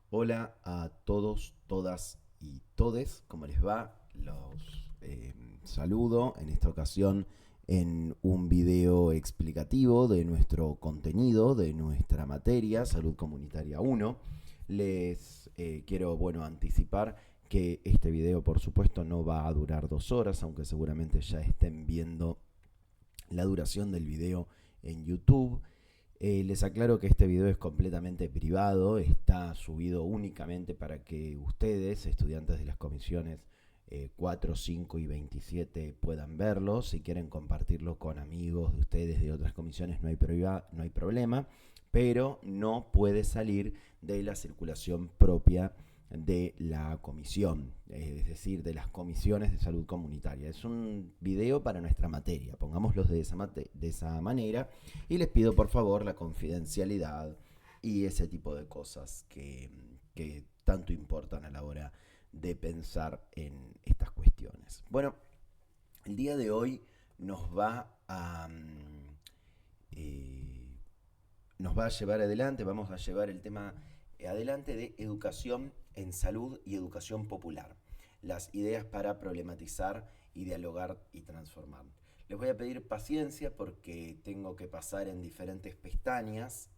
Hola a todos, todas y todes, ¿cómo les va? Los saludo en esta ocasión en un video explicativo de nuestro contenido, de nuestra materia, Salud Comunitaria 1. Les quiero, anticipar que este video, por supuesto, no va a durar 2 horas, aunque seguramente ya estén viendo la duración del video en YouTube. Les aclaro que este video es completamente privado, está subido únicamente para que ustedes, estudiantes de las comisiones 4, 5 y 27, puedan verlo. Si quieren compartirlo con amigos de ustedes de otras comisiones, no hay problema, pero no puede salir de la circulación propia de la comisión, es decir, de las comisiones de salud comunitaria. Es un video para nuestra materia, pongámoslo de esa manera, y les pido por favor la confidencialidad y ese tipo de cosas que tanto importan a la hora de pensar en estas cuestiones. Bueno, el día de hoy nos va a eh, nos va a llevar adelante, vamos a llevar el tema adelante de educación en salud y educación popular. Las ideas para problematizar y dialogar y transformar. Les voy a pedir paciencia porque tengo que pasar en diferentes pestañas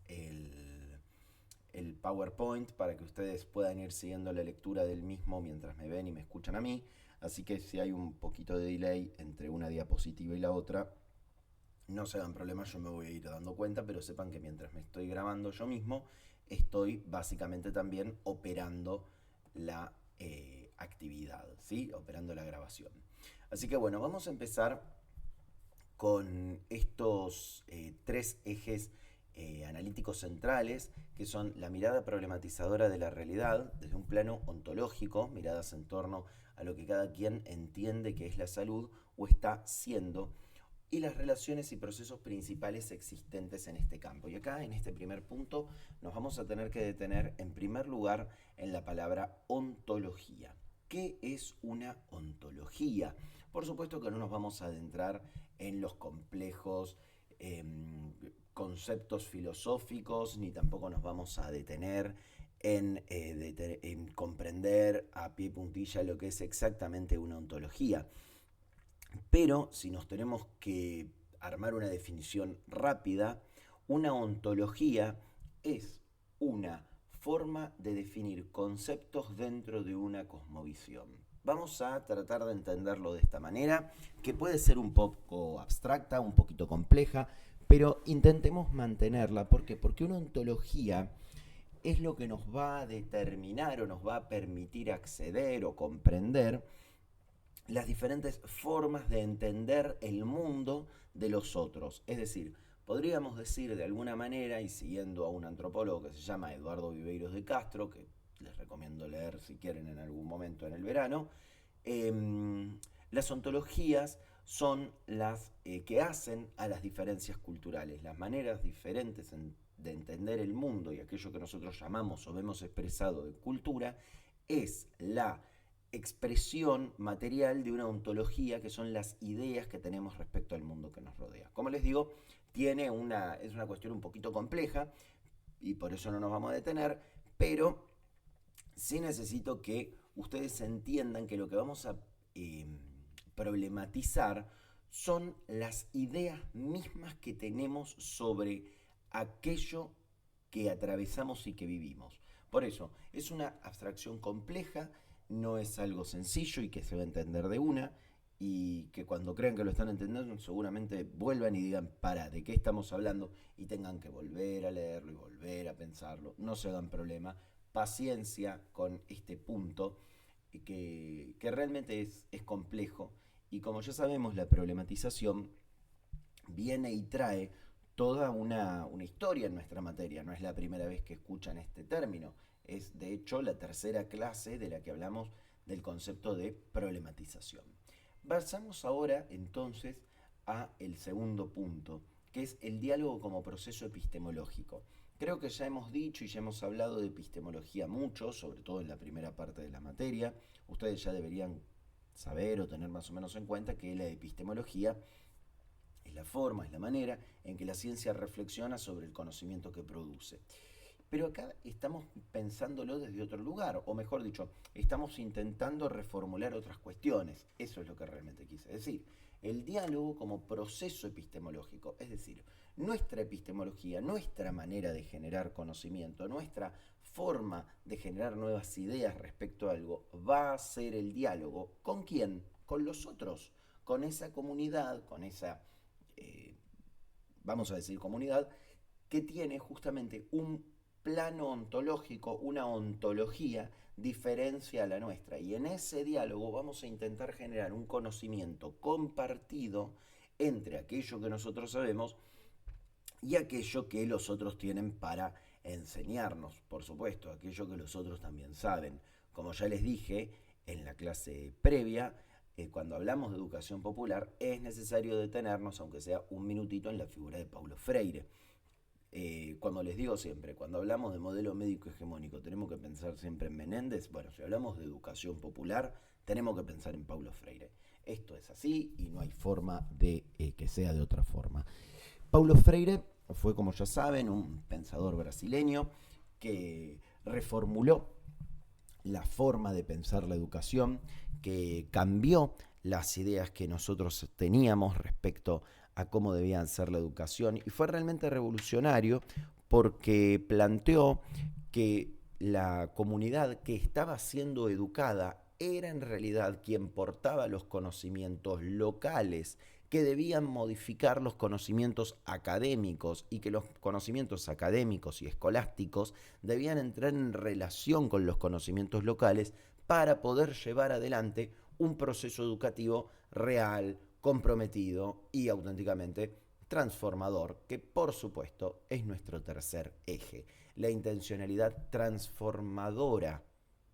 el PowerPoint para que ustedes puedan ir siguiendo la lectura del mismo mientras me ven y me escuchan a mí. Así que si hay un poquito de delay entre una diapositiva y la otra, no se hagan problemas, yo me voy a ir dando cuenta, pero sepan que mientras me estoy grabando yo mismo, estoy básicamente también operando la actividad, ¿sí? Operando la grabación. Así que bueno, vamos a empezar con estos tres ejes analíticos centrales, que son la mirada problematizadora de la realidad, desde un plano ontológico, miradas en torno a lo que cada quien entiende que es la salud o está siendo, y las relaciones y procesos principales existentes en este campo. Y acá, en este primer punto, nos vamos a tener que detener, en primer lugar, en la palabra ontología. ¿Qué es una ontología? Por supuesto que no nos vamos a adentrar en los complejos eh, conceptos filosóficos, ni tampoco nos vamos a detener en comprender a pie puntilla lo que es exactamente una ontología. Pero si nos tenemos que armar una definición rápida, una ontología es una forma de definir conceptos dentro de una cosmovisión. Vamos a tratar de entenderlo de esta manera, que puede ser un poco abstracta, un poquito compleja, pero intentemos mantenerla. ¿Por qué? Porque una ontología es lo que nos va a determinar o nos va a permitir acceder o comprender las diferentes formas de entender el mundo de los otros. Es decir, podríamos decir de alguna manera, y siguiendo a un antropólogo que se llama Eduardo Viveiros de Castro, que les recomiendo leer si quieren en algún momento en el verano, las ontologías son las que hacen a las diferencias culturales, las maneras diferentes de entender el mundo y aquello que nosotros llamamos o vemos expresado de cultura, es la expresión material de una ontología, que son las ideas que tenemos respecto al mundo que nos rodea. Como les digo, es una cuestión un poquito compleja y por eso no nos vamos a detener, pero sí necesito que ustedes entiendan que lo que vamos a eh, problematizar son las ideas mismas que tenemos sobre aquello que atravesamos y que vivimos. Por eso, es una abstracción compleja, no es algo sencillo y que se va a entender de una, y que cuando crean que lo están entendiendo seguramente vuelvan y digan, para, ¿de qué estamos hablando? Y tengan que volver a leerlo y volver a pensarlo. No se hagan problema, paciencia con este punto que realmente es complejo, y como ya sabemos, la problematización viene y trae toda una historia en nuestra materia. No es la primera vez que escuchan este término, es de hecho la tercera clase de la que hablamos del concepto de problematización. Pasamos ahora entonces a el segundo punto, que es el diálogo como proceso epistemológico. Creo que ya hemos dicho y ya hemos hablado de epistemología mucho, sobre todo en la primera parte de la materia. Ustedes ya deberían saber o tener más o menos en cuenta que la epistemología es la forma, es la manera en que la ciencia reflexiona sobre el conocimiento que produce. Pero acá estamos pensándolo desde otro lugar, o mejor dicho, estamos intentando reformular otras cuestiones. Eso es lo que realmente quise decir. El diálogo como proceso epistemológico, es decir, nuestra epistemología, nuestra manera de generar conocimiento, nuestra forma de generar nuevas ideas respecto a algo, va a ser el diálogo. ¿Con quién? Con los otros, con esa comunidad, con esa, vamos a decir, comunidad, que tiene justamente un plano ontológico, una ontología diferente a la nuestra. Y en ese diálogo vamos a intentar generar un conocimiento compartido entre aquello que nosotros sabemos y aquello que los otros tienen para enseñarnos, por supuesto, aquello que los otros también saben. Como ya les dije en la clase previa, cuando hablamos de educación popular es necesario detenernos, aunque sea un minutito, en la figura de Paulo Freire. Cuando les digo siempre, cuando hablamos de modelo médico hegemónico, tenemos que pensar siempre en Menéndez. Bueno, si hablamos de educación popular, tenemos que pensar en Paulo Freire. Esto es así y no hay forma de que sea de otra forma. Paulo Freire fue, como ya saben, un pensador brasileño que reformuló la forma de pensar la educación, que cambió las ideas que nosotros teníamos respecto a cómo debía ser la educación, y fue realmente revolucionario porque planteó que la comunidad que estaba siendo educada era en realidad quien portaba los conocimientos locales, que debían modificar los conocimientos académicos y que los conocimientos académicos y escolásticos debían entrar en relación con los conocimientos locales para poder llevar adelante un proceso educativo real, comprometido y auténticamente transformador, que por supuesto es nuestro tercer eje, la intencionalidad transformadora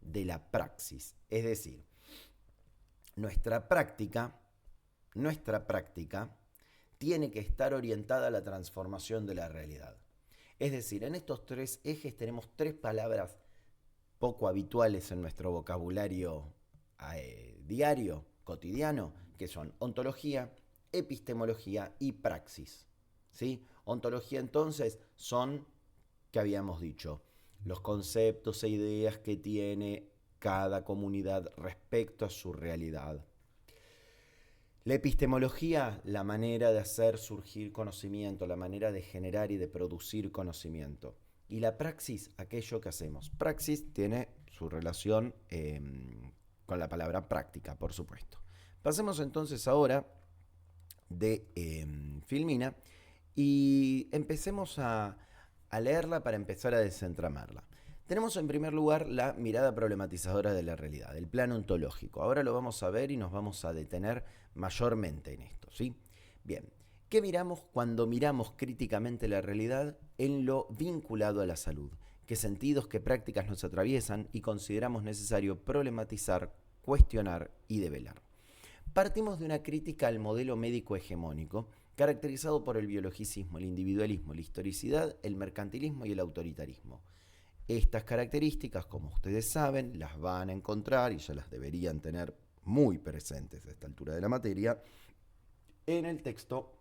de la praxis. Es decir, nuestra práctica tiene que estar orientada a la transformación de la realidad. Es decir, en estos tres ejes tenemos tres palabras poco habituales en nuestro vocabulario diario, cotidiano, que son ontología, epistemología y praxis. ¿Sí? Ontología entonces son, que habíamos dicho, los conceptos e ideas que tiene cada comunidad respecto a su realidad. La epistemología, la manera de hacer surgir conocimiento, la manera de generar y de producir conocimiento. Y la praxis, aquello que hacemos. Praxis tiene su relación con la palabra práctica, por supuesto. Pasemos entonces ahora de Filmina y empecemos a leerla para empezar a desentramarla. Tenemos en primer lugar la mirada problematizadora de la realidad, el plano ontológico. Ahora lo vamos a ver y nos vamos a detener mayormente en esto, ¿sí? Bien, ¿qué miramos cuando miramos críticamente la realidad en lo vinculado a la salud? ¿Qué sentidos, qué prácticas nos atraviesan y consideramos necesario problematizar, cuestionar y develar? Partimos de una crítica al modelo médico hegemónico, caracterizado por el biologicismo, el individualismo, la historicidad, el mercantilismo y el autoritarismo. Estas características, como ustedes saben, las van a encontrar y ya las deberían tener muy presentes a esta altura de la materia en el texto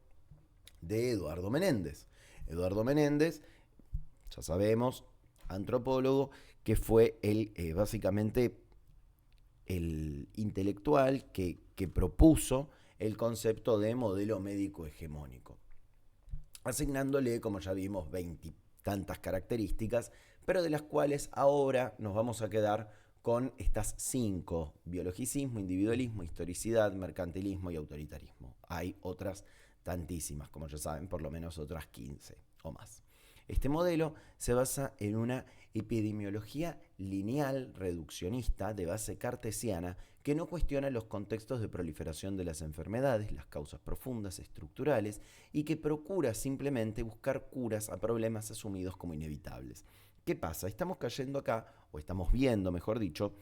de Eduardo Menéndez. Eduardo Menéndez, ya sabemos, antropólogo, que fue básicamente el intelectual que propuso el concepto de modelo médico hegemónico, asignándole, como ya vimos, 20 tantas características, pero de las cuales ahora nos vamos a quedar con estas 5: biologicismo, individualismo, historicidad, mercantilismo y autoritarismo. Hay otras tantísimas, como ya saben, por lo menos otras 15 o más. Este modelo se basa en una epidemiología lineal reduccionista de base cartesiana que no cuestiona los contextos de proliferación de las enfermedades, las causas profundas, estructurales, y que procura simplemente buscar curas a problemas asumidos como inevitables. ¿Qué pasa? Estamos cayendo acá, o estamos viendo, mejor dicho,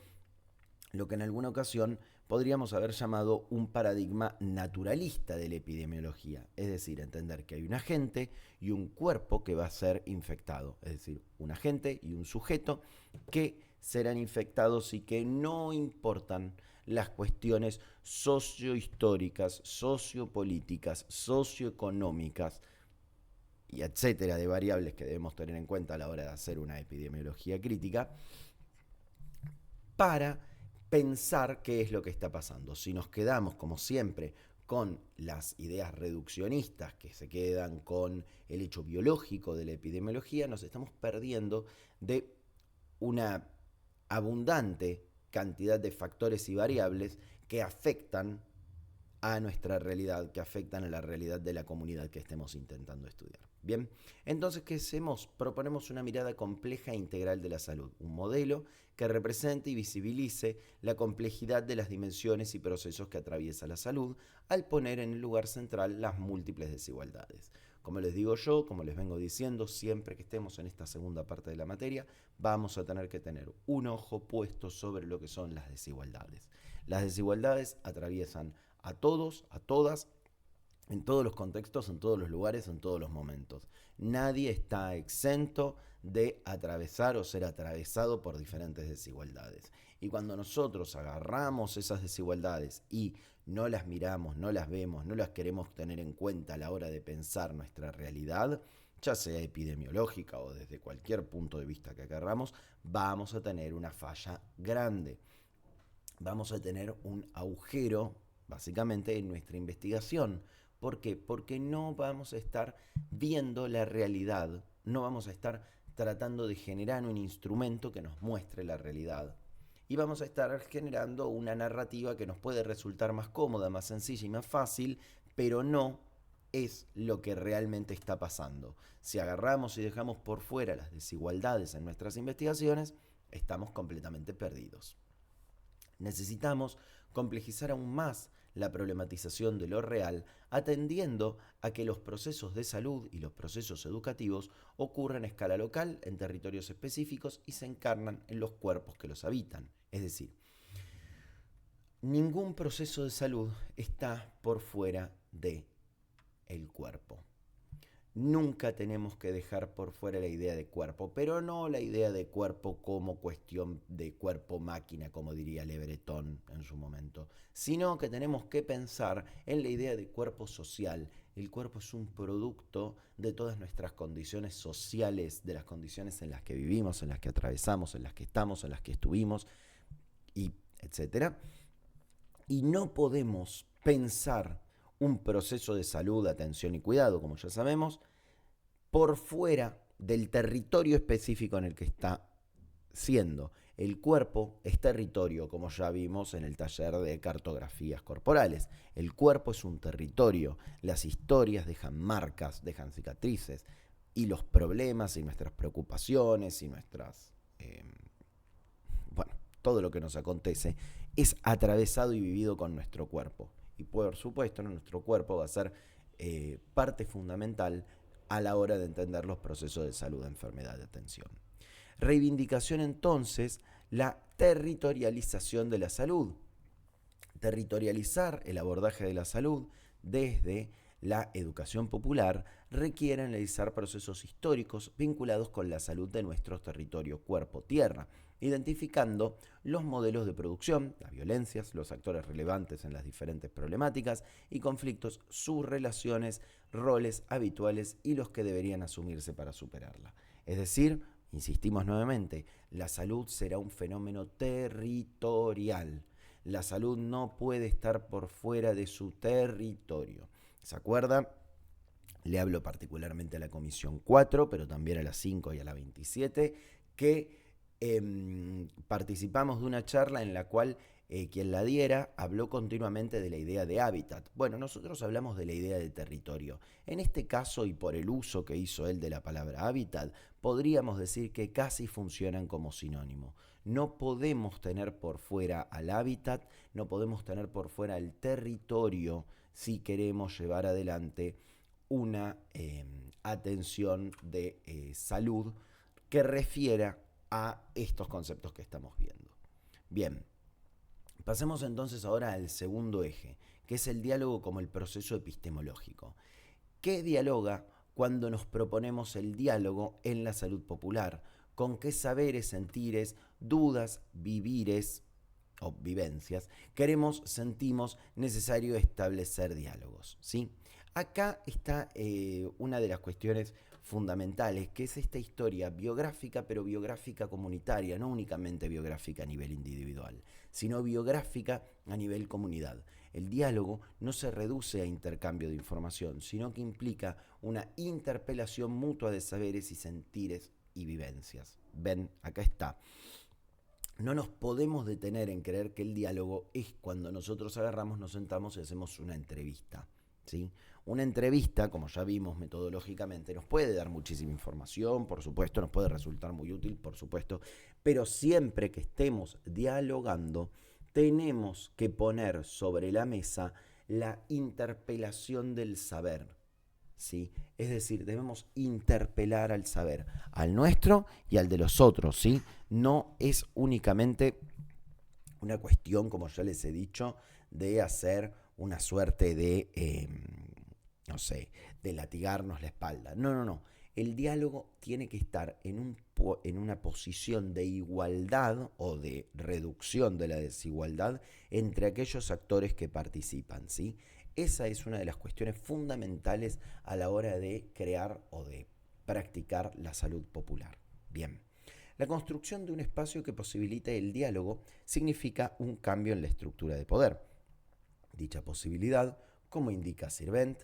lo que en alguna ocasión podríamos haber llamado un paradigma naturalista de la epidemiología, es decir, entender que hay un agente y un cuerpo que va a ser infectado, es decir, un agente y un sujeto que serán infectados y que no importan las cuestiones sociohistóricas, sociopolíticas, socioeconómicas y etcétera de variables que debemos tener en cuenta a la hora de hacer una epidemiología crítica, para pensar qué es lo que está pasando. Si nos quedamos, como siempre, con las ideas reduccionistas que se quedan con el hecho biológico de la epidemiología, nos estamos perdiendo de una abundante cantidad de factores y variables que afectan a nuestra realidad, que afectan a la realidad de la comunidad que estemos intentando estudiar. Bien, entonces, ¿qué hacemos? Proponemos una mirada compleja e integral de la salud, un modelo que represente y visibilice la complejidad de las dimensiones y procesos que atraviesa la salud, al poner en el lugar central las múltiples desigualdades. Como les digo yo, como les vengo diciendo, siempre que estemos en esta segunda parte de la materia, vamos a tener que tener un ojo puesto sobre lo que son las desigualdades. Las desigualdades atraviesan a todos, a todas, en todos los contextos, en todos los lugares, en todos los momentos. Nadie está exento de atravesar o ser atravesado por diferentes desigualdades. Y cuando nosotros agarramos esas desigualdades y no las miramos, no las vemos, no las queremos tener en cuenta a la hora de pensar nuestra realidad, ya sea epidemiológica o desde cualquier punto de vista que querramos, vamos a tener una falla grande. Vamos a tener un agujero, básicamente, en nuestra investigación. ¿Por qué? Porque no vamos a estar viendo la realidad, no vamos a estar tratando de generar un instrumento que nos muestre la realidad. Y vamos a estar generando una narrativa que nos puede resultar más cómoda, más sencilla y más fácil, pero no es lo que realmente está pasando. Si agarramos y dejamos por fuera las desigualdades en nuestras investigaciones, estamos completamente perdidos. Necesitamos complejizar aún más la problematización de lo real, atendiendo a que los procesos de salud y los procesos educativos ocurren a escala local, en territorios específicos, y se encarnan en los cuerpos que los habitan. Es decir, ningún proceso de salud está por fuera del cuerpo. Nunca tenemos que dejar por fuera la idea de cuerpo, pero no la idea de cuerpo como cuestión de cuerpo-máquina, como diría Le Breton en su momento, sino que tenemos que pensar en la idea de cuerpo social. El cuerpo es un producto de todas nuestras condiciones sociales, de las condiciones en las que vivimos, en las que atravesamos, en las que estamos, en las que estuvimos, y etcétera. Y no podemos pensar un proceso de salud, atención y cuidado, como ya sabemos, por fuera del territorio específico en el que está siendo. El cuerpo es territorio, como ya vimos en el taller de cartografías corporales. El cuerpo es un territorio. Las historias dejan marcas, dejan cicatrices. Y los problemas y nuestras preocupaciones y todo lo que nos acontece es atravesado y vivido con nuestro cuerpo. Y por supuesto, nuestro cuerpo va a ser parte fundamental a la hora de entender los procesos de salud, enfermedad y atención. Reivindicación entonces, la territorialización de la salud. Territorializar el abordaje de la salud desde la educación popular requiere analizar procesos históricos vinculados con la salud de nuestros territorios cuerpo-tierra, identificando los modelos de producción, las violencias, los actores relevantes en las diferentes problemáticas y conflictos, sus relaciones, roles habituales y los que deberían asumirse para superarla. Es decir, insistimos nuevamente, la salud será un fenómeno territorial. La salud no puede estar por fuera de su territorio. ¿Se acuerda? Le hablo particularmente a la Comisión 4, pero también a la 5 y a la 27, que participamos de una charla en la cual quien la diera habló continuamente de la idea de hábitat. Bueno, nosotros hablamos de la idea de territorio. En este caso, y por el uso que hizo él de la palabra hábitat, podríamos decir que casi funcionan como sinónimo. No podemos tener por fuera al hábitat, no podemos tener por fuera el territorio si queremos llevar adelante una atención de salud que refiera a estos conceptos que estamos viendo. Bien, pasemos entonces ahora al segundo eje, que es el diálogo como el proceso epistemológico. ¿Qué dialoga cuando nos proponemos el diálogo en la salud popular? ¿Con qué saberes, sentires, dudas, vivires o vivencias sentimos necesario establecer diálogos? ¿Sí? Acá está una de las cuestiones fundamentales, que es esta historia biográfica, pero biográfica comunitaria, no únicamente biográfica a nivel individual, sino biográfica a nivel comunidad. El diálogo no se reduce a intercambio de información, sino que implica una interpelación mutua de saberes y sentires y vivencias. Ven, acá está. No nos podemos detener en creer que el diálogo es cuando nosotros agarramos, nos sentamos y hacemos una entrevista. ¿Sí? Una entrevista, como ya vimos metodológicamente, nos puede dar muchísima información, por supuesto, nos puede resultar muy útil, por supuesto, pero siempre que estemos dialogando, tenemos que poner sobre la mesa la interpelación del saber. ¿Sí? Es decir, debemos interpelar al saber, al nuestro y al de los otros. ¿Sí? No es únicamente una cuestión, como ya les he dicho, de hacer una suerte de, no sé, de latigarnos la espalda. No, no, no. El diálogo tiene que estar en una posición de igualdad o de reducción de la desigualdad entre aquellos actores que participan, ¿sí? Esa es una de las cuestiones fundamentales a la hora de crear o de practicar la salud popular. Bien. La construcción de un espacio que posibilite el diálogo significa un cambio en la estructura de poder. Dicha posibilidad, como indica Sirvent,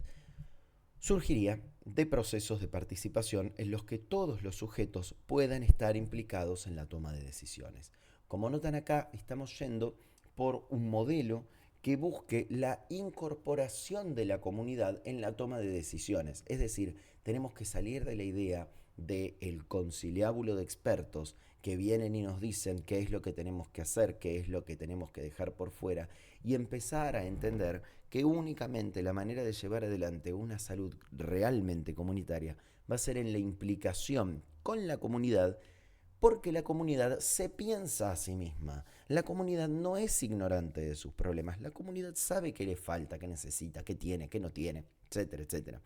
surgiría de procesos de participación en los que todos los sujetos puedan estar implicados en la toma de decisiones. Como notan acá, estamos yendo por un modelo que busque la incorporación de la comunidad en la toma de decisiones. Es decir, tenemos que salir de la idea del conciliábulo de expertos que vienen y nos dicen qué es lo que tenemos que hacer, qué es lo que tenemos que dejar por fuera, y empezar a entender que únicamente la manera de llevar adelante una salud realmente comunitaria va a ser en la implicación con la comunidad, porque la comunidad se piensa a sí misma. La comunidad no es ignorante de sus problemas. La comunidad sabe qué le falta, qué necesita, qué tiene, qué no tiene, etcétera, etcétera.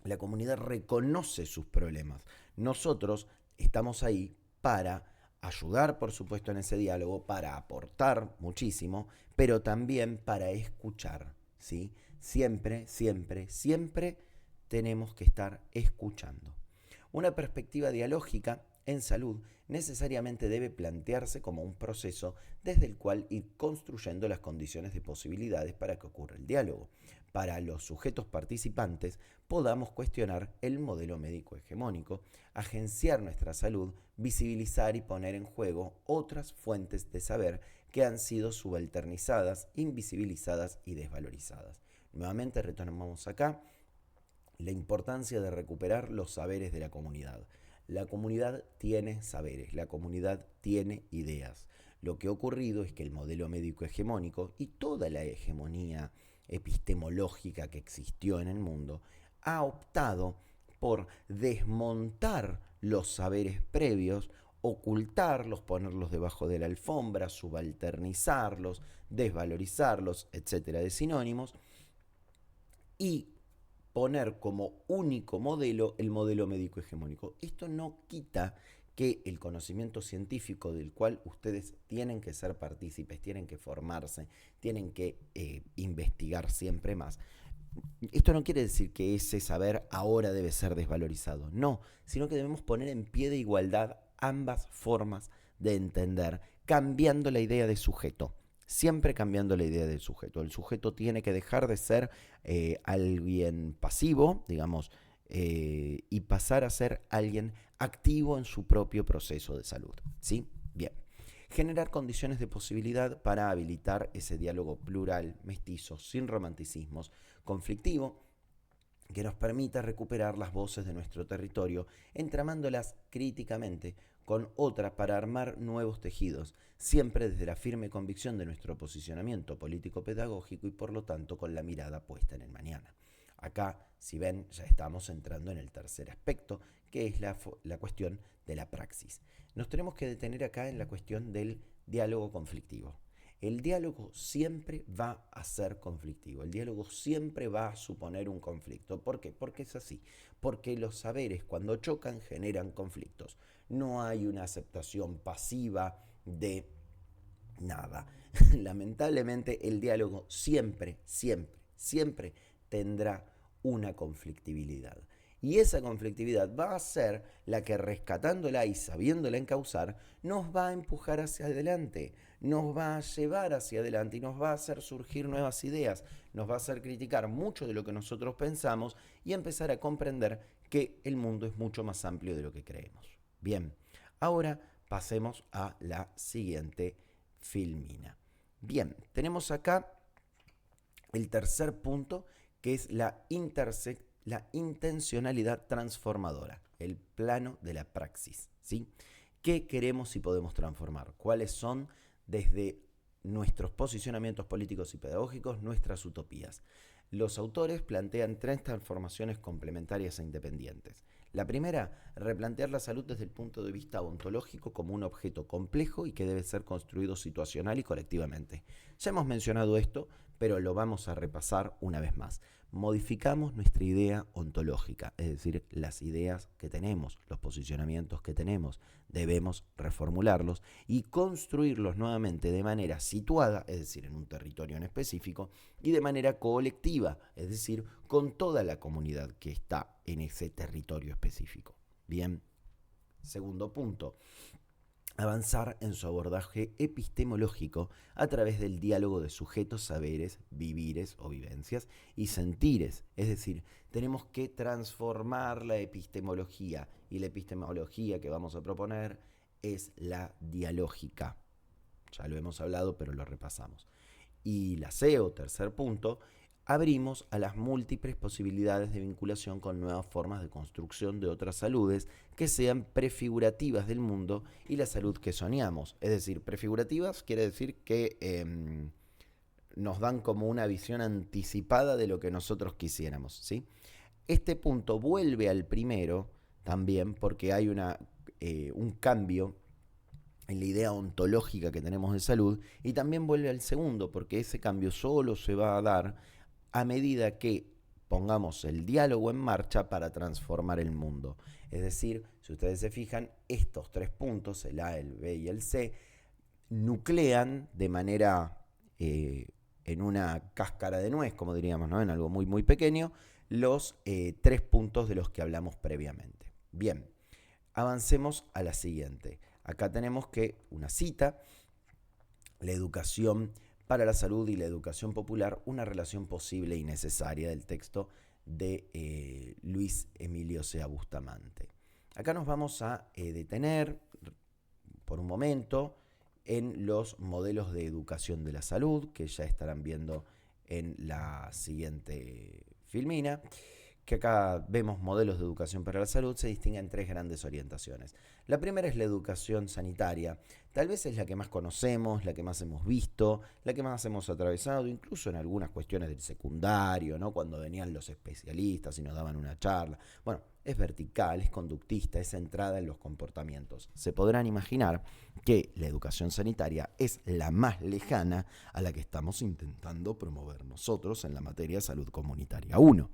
La comunidad reconoce sus problemas. Nosotros estamos ahí para ayudar, por supuesto, en ese diálogo, para aportar muchísimo, pero también para escuchar, ¿sí? Siempre, siempre, siempre tenemos que estar escuchando. Una perspectiva dialógica en salud necesariamente debe plantearse como un proceso desde el cual ir construyendo las condiciones de posibilidades para que ocurra el diálogo. Para los sujetos participantes podamos cuestionar el modelo médico hegemónico, agenciar nuestra salud, visibilizar y poner en juego otras fuentes de saber que han sido subalternizadas, invisibilizadas y desvalorizadas. Nuevamente retomamos acá la importancia de recuperar los saberes de la comunidad. La comunidad tiene saberes, la comunidad tiene ideas. Lo que ha ocurrido es que el modelo médico hegemónico y toda la hegemonía epistemológica que existió en el mundo ha optado por desmontar los saberes previos, ocultarlos, ponerlos debajo de la alfombra, subalternizarlos, desvalorizarlos, etcétera, de sinónimos, y poner como único modelo el modelo médico hegemónico. Esto no quita que el conocimiento científico del cual ustedes tienen que ser partícipes, tienen que formarse, tienen que investigar siempre más. Esto no quiere decir que ese saber ahora debe ser desvalorizado, no, sino que debemos poner en pie de igualdad ambas formas de entender, cambiando la idea de sujeto. Siempre cambiando la idea del sujeto. El sujeto tiene que dejar de ser alguien pasivo, digamos, y pasar a ser alguien activo en su propio proceso de salud. ¿Sí? Bien. Generar condiciones de posibilidad para habilitar ese diálogo plural, mestizo, sin romanticismos, conflictivo, que nos permita recuperar las voces de nuestro territorio, entramándolas críticamente con otras para armar nuevos tejidos, siempre desde la firme convicción de nuestro posicionamiento político-pedagógico y por lo tanto con la mirada puesta en el mañana. Acá, si ven, ya estamos entrando en el tercer aspecto, que es la cuestión de la praxis. Nos tenemos que detener acá en la cuestión del diálogo conflictivo. El diálogo siempre va a ser conflictivo, el diálogo siempre va a suponer un conflicto. ¿Por qué? Porque es así, porque los saberes cuando chocan generan conflictos. No hay una aceptación pasiva de nada. Lamentablemente el diálogo siempre, siempre, siempre tendrá una conflictividad. Y esa conflictividad va a ser la que, rescatándola y sabiéndola encauzar, nos va a empujar hacia adelante, nos va a llevar hacia adelante y nos va a hacer surgir nuevas ideas, nos va a hacer criticar mucho de lo que nosotros pensamos y empezar a comprender que el mundo es mucho más amplio de lo que creemos. Bien, ahora pasemos a la siguiente filmina. Bien, tenemos acá el tercer punto, que es la intencionalidad transformadora, el plano de la praxis, ¿sí? ¿Qué queremos y podemos transformar? ¿Cuáles son, desde nuestros posicionamientos políticos y pedagógicos, nuestras utopías? Los autores plantean 3 transformaciones complementarias e independientes. La primera, replantear la salud desde el punto de vista ontológico como un objeto complejo y que debe ser construido situacional y colectivamente. Ya hemos mencionado esto, pero lo vamos a repasar una vez más. Modificamos nuestra idea ontológica, es decir, las ideas que tenemos, los posicionamientos que tenemos, debemos reformularlos y construirlos nuevamente de manera situada, es decir, en un territorio en específico, y de manera colectiva, es decir, con toda la comunidad que está en ese territorio específico. Bien, segundo punto, avanzar en su abordaje epistemológico a través del diálogo de sujetos, saberes, vivires o vivencias y sentires. Es decir, tenemos que transformar la epistemología, y la epistemología que vamos a proponer es la dialógica. Ya lo hemos hablado, pero lo repasamos. Y la SEO, tercer punto, abrimos a las múltiples posibilidades de vinculación con nuevas formas de construcción de otras saludes que sean prefigurativas del mundo y la salud que soñamos. Es decir, prefigurativas quiere decir que nos dan como una visión anticipada de lo que nosotros quisiéramos, ¿sí? Este punto vuelve al primero también porque hay un cambio en la idea ontológica que tenemos de salud, y también vuelve al segundo porque ese cambio solo se va a dar a medida que pongamos el diálogo en marcha para transformar el mundo. Es decir, si ustedes se fijan, estos 3 puntos, el A, el B y el C, nuclean de manera en una cáscara de nuez, como diríamos, ¿no? En algo muy, muy pequeño, los 3 puntos de los que hablamos previamente. Bien, avancemos a la siguiente. Acá tenemos que una cita, la educación para la salud y la educación popular, una relación posible y necesaria, del texto de Luis Emilio Sea Bustamante. Acá nos vamos a detener por un momento en los modelos de educación de la salud, que ya estarán viendo en la siguiente filmina, que acá vemos modelos de educación para la salud, se distinguen 3 grandes orientaciones. La primera es la educación sanitaria. Tal vez es la que más conocemos, la que más hemos visto, la que más hemos atravesado, incluso en algunas cuestiones del secundario, ¿no? Cuando venían los especialistas y nos daban una charla. Bueno, es vertical, es conductista, es centrada en los comportamientos. Se podrán imaginar que la educación sanitaria es la más lejana a la que estamos intentando promover nosotros en la materia de salud comunitaria 1.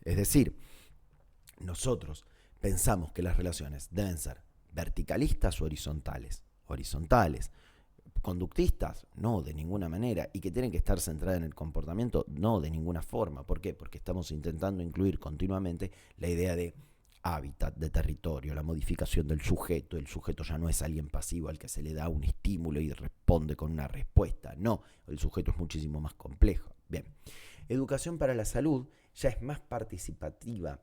Es decir, nosotros pensamos que las relaciones deben ser verticalistas o horizontales. Horizontales. Conductistas, no, de ninguna manera. Y que tienen que estar centradas en el comportamiento, no, de ninguna forma. ¿Por qué? Porque estamos intentando incluir continuamente la idea de hábitat, de territorio, la modificación del sujeto. El sujeto ya no es alguien pasivo al que se le da un estímulo y responde con una respuesta. No, el sujeto es muchísimo más complejo. Bien, educación para la salud ya es más participativa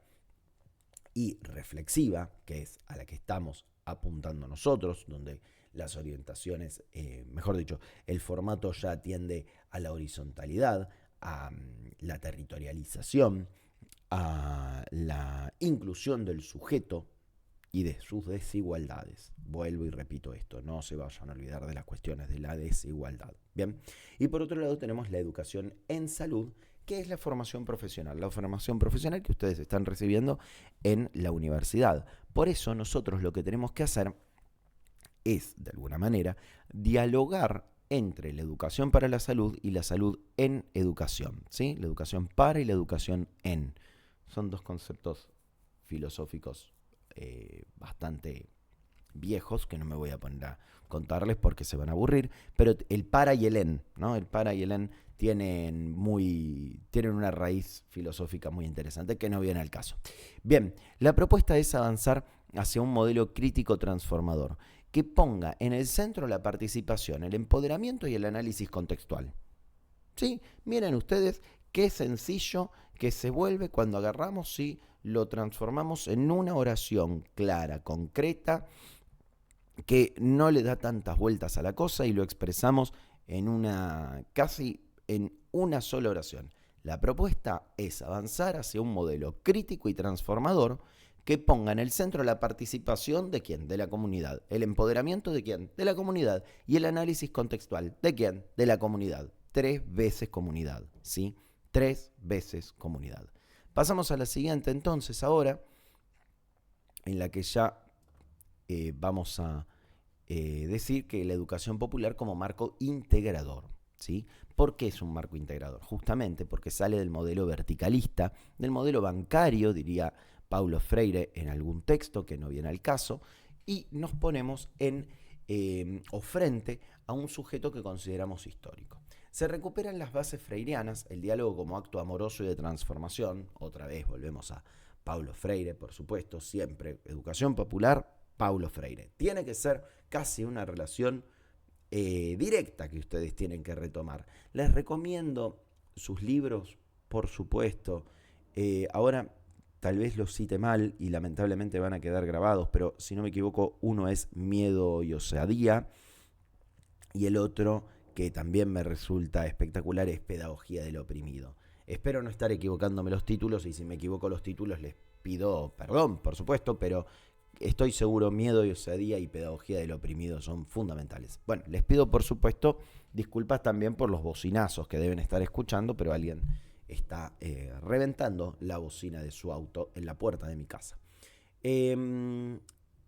y reflexiva, que es a la que estamos apuntando nosotros, donde las orientaciones, mejor dicho, el formato ya atiende a la horizontalidad, a la territorialización, a la inclusión del sujeto y de sus desigualdades. Vuelvo y repito esto, no se vayan a olvidar de las cuestiones de la desigualdad. Bien, y por otro lado tenemos la educación en salud, que es la formación profesional que ustedes están recibiendo en la universidad. Por eso nosotros lo que tenemos que hacer es, de alguna manera, dialogar entre la educación para la salud y la salud en educación, ¿sí? La educación para y la educación en. Son 2 conceptos filosóficos bastante viejos que no me voy a poner a contarles porque se van a aburrir, pero el para y el en, ¿no? El para y el en tienen una raíz filosófica muy interesante que no viene al caso. Bien, la propuesta es avanzar hacia un modelo crítico transformador que ponga en el centro la participación, el empoderamiento y el análisis contextual. ¿Sí? Miren ustedes qué sencillo que se vuelve cuando agarramos y lo transformamos en una oración clara, concreta, que no le da tantas vueltas a la cosa y lo expresamos casi en una sola oración. La propuesta es avanzar hacia un modelo crítico y transformador que ponga en el centro la participación de quién, de la comunidad, el empoderamiento de quién, de la comunidad, y el análisis contextual de quién, de la comunidad. 3 veces comunidad, ¿sí? 3 veces comunidad. Pasamos a la siguiente entonces ahora, en la que ya vamos a decir que la educación popular como marco integrador, ¿sí? ¿Por qué es un marco integrador? Justamente porque sale del modelo verticalista, del modelo bancario, diría Paulo Freire en algún texto que no viene al caso, y nos ponemos o frente a un sujeto que consideramos histórico. Se recuperan las bases freirianas, el diálogo como acto amoroso y de transformación, otra vez volvemos a Paulo Freire, por supuesto, siempre educación popular, Paulo Freire. Tiene que ser casi una relación directa que ustedes tienen que retomar. Les recomiendo sus libros, por supuesto. Ahora tal vez los cite mal y lamentablemente van a quedar grabados, pero si no me equivoco, uno es Miedo y Osadía y el otro, que también me resulta espectacular, es Pedagogía del Oprimido. Espero no estar equivocándome los títulos y si me equivoco los títulos les pido perdón, por supuesto, pero estoy seguro Miedo y Osadía y Pedagogía del Oprimido son fundamentales. Bueno, les pido por supuesto disculpas también por los bocinazos que deben estar escuchando, pero alguien está reventando la bocina de su auto en la puerta de mi casa.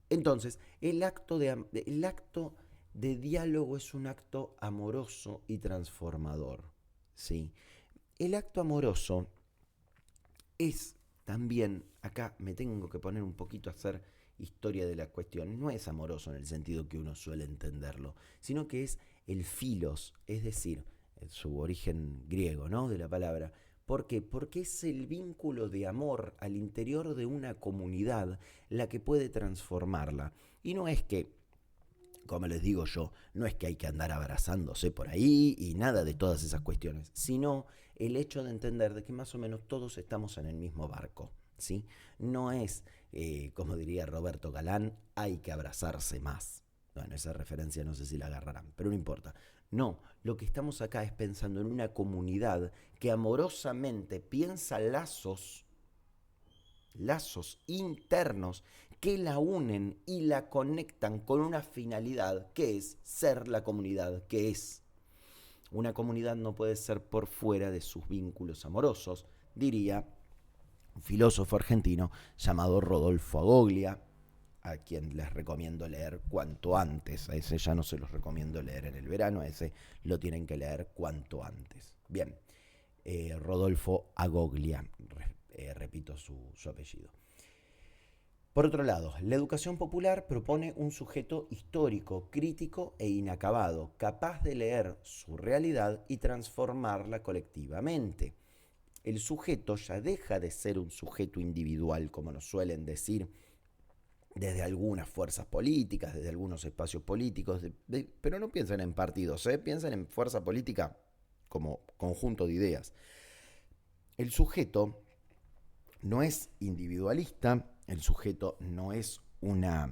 Entonces, el acto de diálogo es un acto amoroso y transformador, ¿sí? El acto amoroso es también, acá me tengo que poner un poquito a hacer historia de la cuestión, no es amoroso en el sentido que uno suele entenderlo, sino que es el filos, es decir, su origen griego, ¿no? De la palabra. ¿Por qué? Porque es el vínculo de amor al interior de una comunidad la que puede transformarla. Y no es que, como les digo yo, no es que hay que andar abrazándose por ahí y nada de todas esas cuestiones, sino el hecho de entender de que más o menos todos estamos en el mismo barco, ¿sí? No es, como diría Roberto Galán, hay que abrazarse más. Bueno, esa referencia no sé si la agarrarán, pero no importa. No, lo que estamos acá es pensando en una comunidad que amorosamente piensa lazos internos que la unen y la conectan con una finalidad que es ser la comunidad que es. Una comunidad no puede ser por fuera de sus vínculos amorosos, diría un filósofo argentino llamado Rodolfo Agoglia, a quien les recomiendo leer cuanto antes. A ese ya no se los recomiendo leer en el verano, a ese lo tienen que leer cuanto antes. Bien, Rodolfo Agoglia, repito su apellido. Por otro lado, la educación popular propone un sujeto histórico, crítico e inacabado, capaz de leer su realidad y transformarla colectivamente. El sujeto ya deja de ser un sujeto individual, como nos suelen decir desde algunas fuerzas políticas, desde algunos espacios políticos, pero no piensen en partidos, piensen en fuerza política como conjunto de ideas. El sujeto no es individualista, el sujeto no es una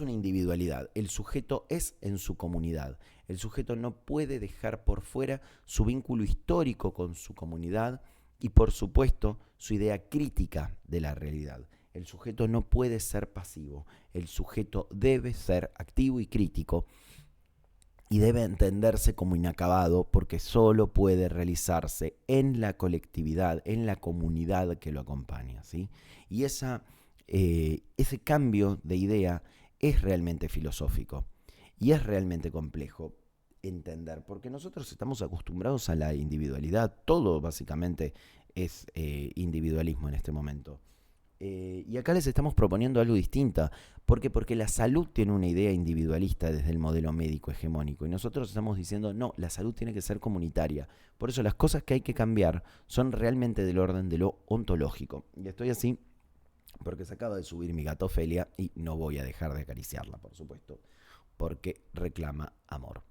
individualidad, el sujeto es en su comunidad. El sujeto no puede dejar por fuera su vínculo histórico con su comunidad y, por supuesto, su idea crítica de la realidad. El sujeto no puede ser pasivo, el sujeto debe ser activo y crítico y debe entenderse como inacabado porque solo puede realizarse en la colectividad, en la comunidad que lo acompaña, ¿sí? Y ese cambio de idea es realmente filosófico y es realmente complejo entender, porque nosotros estamos acostumbrados a la individualidad, todo básicamente es individualismo en este momento. Y acá les estamos proponiendo algo distinto. ¿Por qué? Porque la salud tiene una idea individualista desde el modelo médico hegemónico. Y nosotros estamos diciendo, no, la salud tiene que ser comunitaria. Por eso las cosas que hay que cambiar son realmente del orden de lo ontológico. Y estoy así porque se acaba de subir mi gato Ofelia y no voy a dejar de acariciarla, por supuesto, porque reclama amor.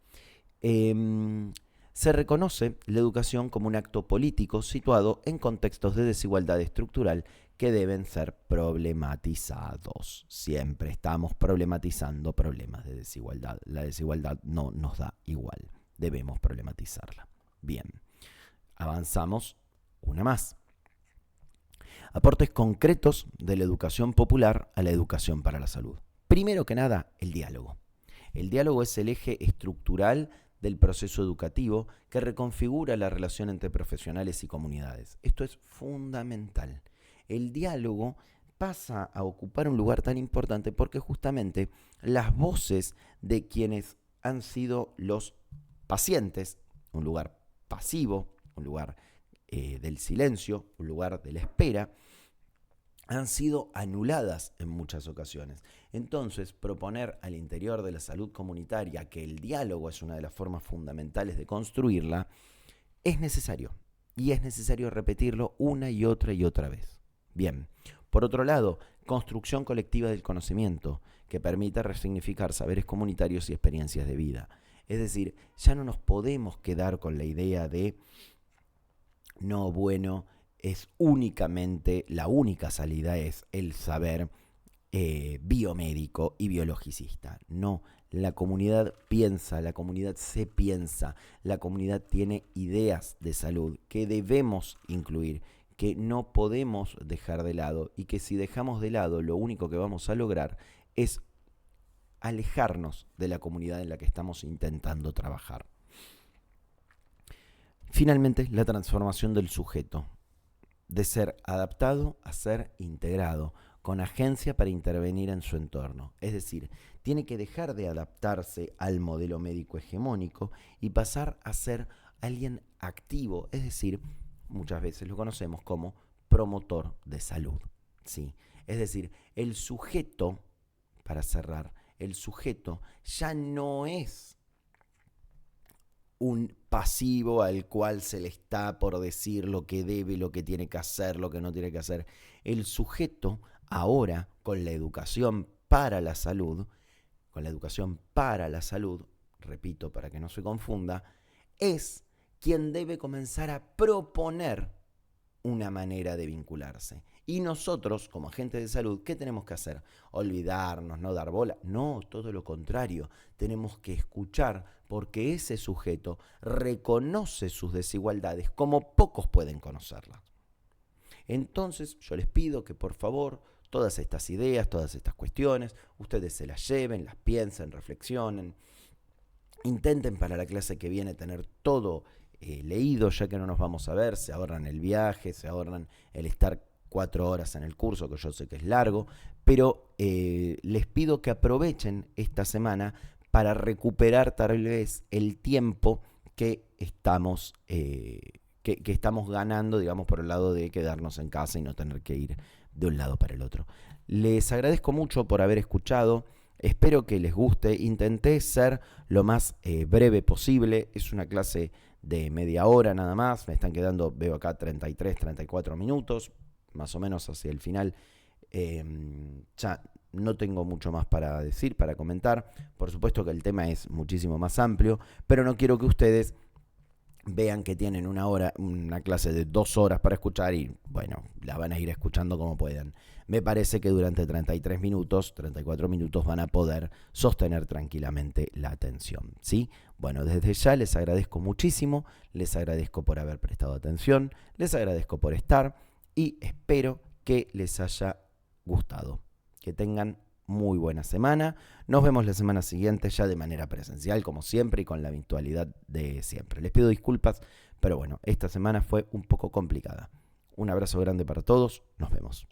Se reconoce la educación como un acto político situado en contextos de desigualdad estructural que deben ser problematizados. Siempre estamos problematizando problemas de desigualdad. La desigualdad no nos da igual. Debemos problematizarla. Bien, avanzamos una más. Aportes concretos de la educación popular a la educación para la salud. Primero que nada, el diálogo. El diálogo es el eje estructural del proceso educativo que reconfigura la relación entre profesionales y comunidades. Esto es fundamental. El diálogo pasa a ocupar un lugar tan importante porque justamente las voces de quienes han sido los pacientes, un lugar pasivo, un lugar del silencio, un lugar de la espera, han sido anuladas en muchas ocasiones. Entonces, proponer al interior de la salud comunitaria que el diálogo es una de las formas fundamentales de construirla, es necesario. Y es necesario repetirlo una y otra vez. Bien, por otro lado, construcción colectiva del conocimiento, que permita resignificar saberes comunitarios y experiencias de vida. Es decir, ya no nos podemos quedar con la idea de, no, bueno, es únicamente, la única salida es el saber biomédico y biologicista. No, la comunidad piensa, la comunidad se piensa, la comunidad tiene ideas de salud que debemos incluir, que no podemos dejar de lado y que si dejamos de lado lo único que vamos a lograr es alejarnos de la comunidad en la que estamos intentando trabajar. Finalmente, la transformación del sujeto, de ser adaptado a ser integrado, con agencia para intervenir en su entorno. Es decir, tiene que dejar de adaptarse al modelo médico hegemónico y pasar a ser alguien activo, es decir, muchas veces lo conocemos como promotor de salud. ¿Sí? Es decir, el sujeto, para cerrar, el sujeto ya no es un pasivo al cual se le está por decir lo que debe, lo que tiene que hacer, lo que no tiene que hacer. El sujeto ahora, con la educación para la salud, repito para que no se confunda, es quien debe comenzar a proponer una manera de vincularse. Y nosotros, como agentes de salud, ¿qué tenemos que hacer? ¿Olvidarnos, no dar bola? No, todo lo contrario. Tenemos que escuchar porque ese sujeto reconoce sus desigualdades como pocos pueden conocerlas. Entonces, yo les pido que por favor, todas estas ideas, todas estas cuestiones, ustedes se las lleven, las piensen, reflexionen, intenten para la clase que viene tener todo leído, ya que no nos vamos a ver, se ahorran el viaje, se ahorran el estar 4 horas en el curso, que yo sé que es largo, pero les pido que aprovechen esta semana para recuperar tal vez el tiempo que estamos ganando, digamos, por el lado de quedarnos en casa y no tener que ir de un lado para el otro. Les agradezco mucho por haber escuchado. Espero que les guste. Intenté ser lo más breve posible. Es una clase de media hora nada más. Me están quedando, veo acá, 33, 34 minutos, más o menos hacia el final. Ya no tengo mucho más para decir, para comentar. Por supuesto que el tema es muchísimo más amplio, pero no quiero que ustedes vean que tienen una clase de 2 horas para escuchar y, bueno, la van a ir escuchando como puedan. Me parece que durante 33 minutos, 34 minutos van a poder sostener tranquilamente la atención, ¿sí? Bueno, desde ya les agradezco muchísimo, les agradezco por haber prestado atención, les agradezco por estar y espero que les haya gustado. Que tengan muy buena semana. Nos vemos la semana siguiente ya de manera presencial, como siempre, y con la virtualidad de siempre. Les pido disculpas, pero bueno, esta semana fue un poco complicada. Un abrazo grande para todos. Nos vemos.